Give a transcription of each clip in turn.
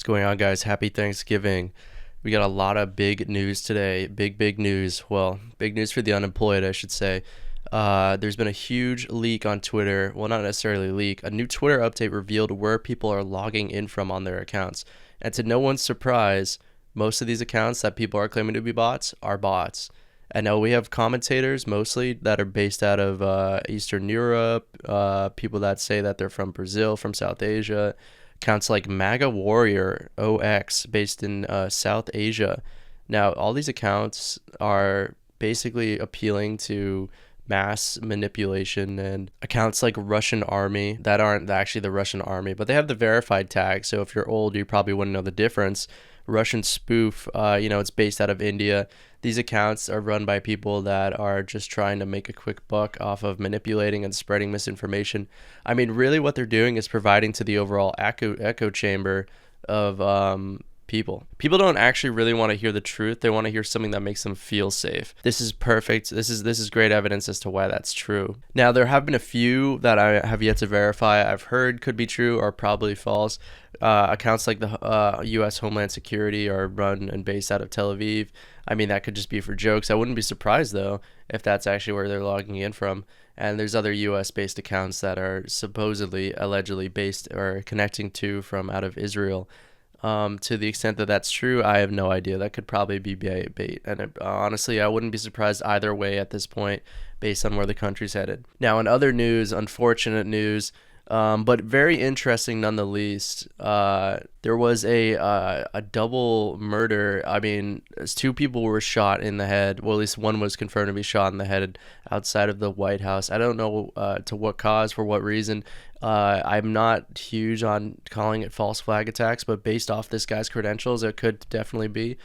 What's going on, guys? Happy Thanksgiving. We got a lot of big news today. Big news. Well, big news for the unemployed, I should say. There's been a huge leak on Twitter. Well, not necessarily leak. A new Twitter update revealed where people are logging in from on their accounts. And to no one's surprise, most of these accounts that people are claiming to be bots are bots. I know we have commentators mostly that are based out of Eastern Europe, people that say that they're from Brazil, from South Asia, accounts like MAGA Warrior OX based in South Asia. Now, all these accounts are basically appealing to mass manipulation, and accounts like Russian Army that aren't actually the Russian Army, but they have the verified tag. So if you're old, you probably wouldn't know the difference. Russian spoof, it's based out of India. These accounts are run by people that are just trying to make a quick buck off of manipulating and spreading misinformation. I mean, really, what they're doing is providing to the overall echo chamber of people. People don't actually really want to hear the truth. They want to hear something that makes them feel safe. This is perfect. This is great evidence as to why that's true. Now, there have been a few that I have yet to verify. I've heard could be true or probably false. Accounts like the U.S. Homeland Security are run and based out of Tel Aviv. I mean, that could just be for jokes. I wouldn't be surprised, though, if that's actually where they're logging in from. And there's other U.S. based accounts that are supposedly, allegedly based or connecting to from out of Israel. To the extent that that's true, I have no idea. That could probably be bait. And honestly, I wouldn't be surprised either way at this point based on where the country's headed. Now, in other news, unfortunate news, but very interesting nonetheless. There was a double murder. I mean, two people were shot in the head. Well, at least one was confirmed to be shot in the head outside of the White House. I don't know to what cause, for what reason. I'm not huge on calling it false flag attacks, but based off this guy's credentials, it could definitely be.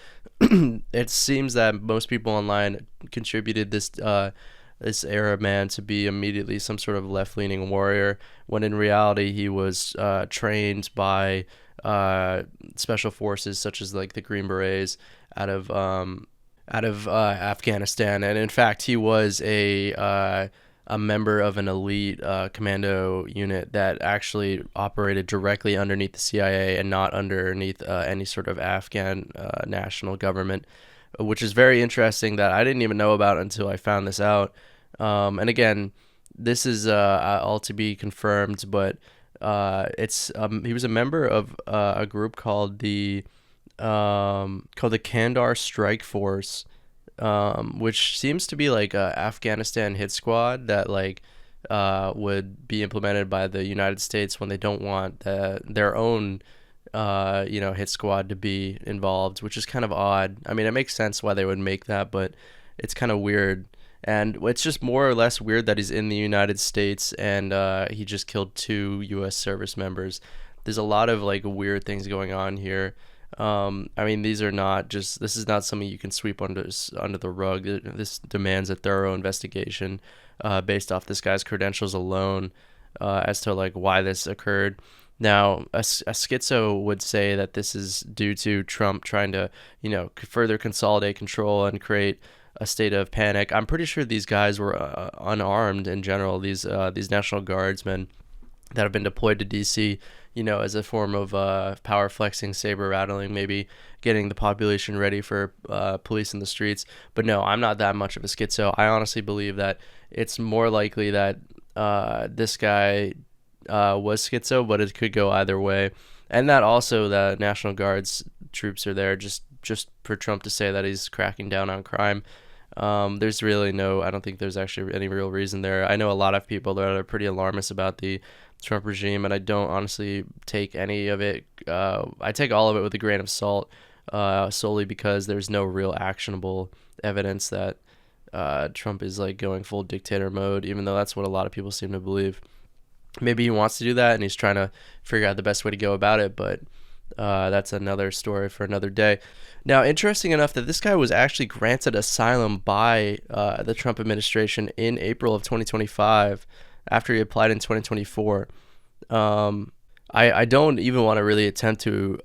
It seems that most people online contributed this Arab man to be immediately some sort of left-leaning warrior, when in reality he was trained by special forces such as like the Green Berets out of Afghanistan, and in fact he was a member of an elite commando unit that actually operated directly underneath the CIA and not underneath any sort of Afghan national government, which is very interesting that I didn't even know about until I found this out. And again, this is all to be confirmed, but he was a member of a group called the Kandahar Strike Force, which seems to be like a Afghanistan hit squad that would be implemented by the United States when they don't want their own hit squad to be involved, which is kind of odd. I mean, it makes sense why they would make that, but it's kind of weird. And it's just more or less weird that he's in the United States and he just killed two U.S. service members. There's a lot of weird things going on here. I mean, this is not something you can sweep under the rug. This demands a thorough investigation based off this guy's credentials alone as to why this occurred. Now, a schizo would say that this is due to Trump trying to, further consolidate control and create a state of panic. I'm pretty sure these guys were unarmed in general. These National Guardsmen that have been deployed to DC, as a form of power flexing, saber rattling, maybe getting the population ready for police in the streets. But no, I'm not that much of a schizo. I honestly believe that it's more likely that this guy was schizo, but it could go either way. And that also the National Guard's troops are there just for Trump to say that he's cracking down on crime. There's really I don't think there's actually any real reason there. I know a lot of people that are pretty alarmist about the Trump regime, and I don't honestly take any of it. I take all of it with a grain of salt, solely because there's no real actionable evidence that Trump is going full dictator mode, even though that's what a lot of people seem to believe. Maybe he wants to do that and he's trying to figure out the best way to go about it, but that's another story for another day. Now, interesting enough that this guy was actually granted asylum by the Trump administration in April of 2025 after he applied in 2024. I don't even want to really attempt to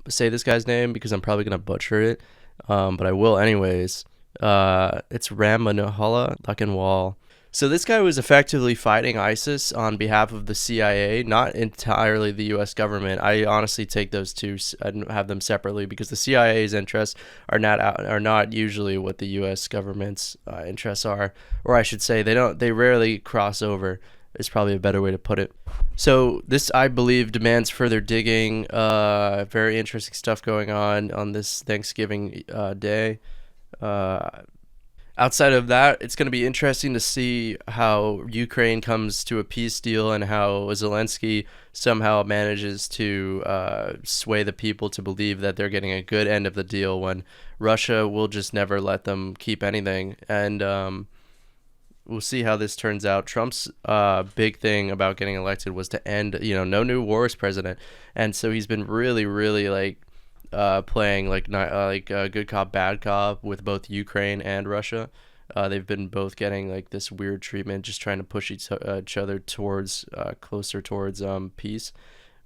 say this guy's name because I'm probably gonna butcher it, but I will anyways. It's Ram Manohara Lakanwal. So this guy was effectively fighting ISIS on behalf of the CIA, not entirely the U.S. government. I honestly take those two and have them separately because the CIA's interests are not usually what the U.S. government's interests are, or I should say they rarely cross over. Is probably a better way to put it. So this, I believe, demands further digging. Very interesting stuff going on this Thanksgiving day. Uh, Outside of that, it's going to be interesting to see how Ukraine comes to a peace deal and how Zelensky somehow manages to sway the people to believe that they're getting a good end of the deal when Russia will just never let them keep anything. And we'll see how this turns out. Trump's big thing about getting elected was to end, no new wars president. And so he's been really, really playing good cop bad cop with both Ukraine and Russia. They've been both getting like this weird treatment, just trying to push each other towards closer towards peace,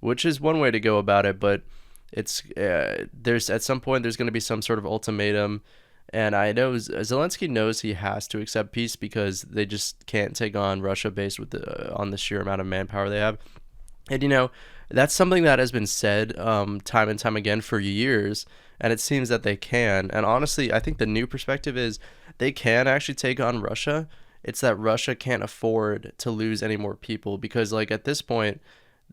which is one way to go about it. But it's there's at some point there's going to be some sort of ultimatum, and I know Zelensky knows he has to accept peace because they just can't take on Russia based with on the sheer amount of manpower they have. And that's something that has been said time and time again for years, and it seems that they can. And honestly, I think the new perspective is they can actually take on Russia. It's that Russia can't afford to lose any more people because, like, at this point,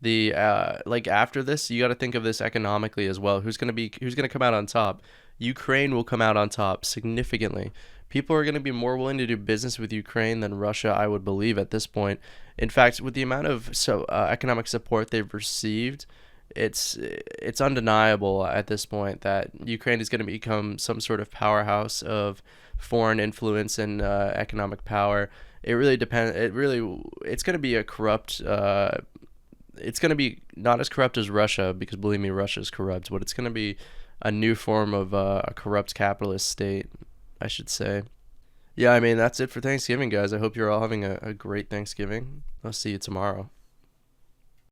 the after this, you got to think of this economically as well. Who's gonna come out on top? Ukraine will come out on top significantly. People are going to be more willing to do business with Ukraine than Russia, I would believe, at this point. In fact, with the amount of economic support they've received, it's undeniable at this point that Ukraine is going to become some sort of powerhouse of foreign influence and economic power. It really depends. It's going to be a corrupt. It's going to be not as corrupt as Russia because believe me, Russia is corrupt, but it's going to be a new form of a corrupt capitalist state, I should say. Yeah, I mean, that's it for Thanksgiving, guys. I hope you're all having a great Thanksgiving. I'll see you tomorrow.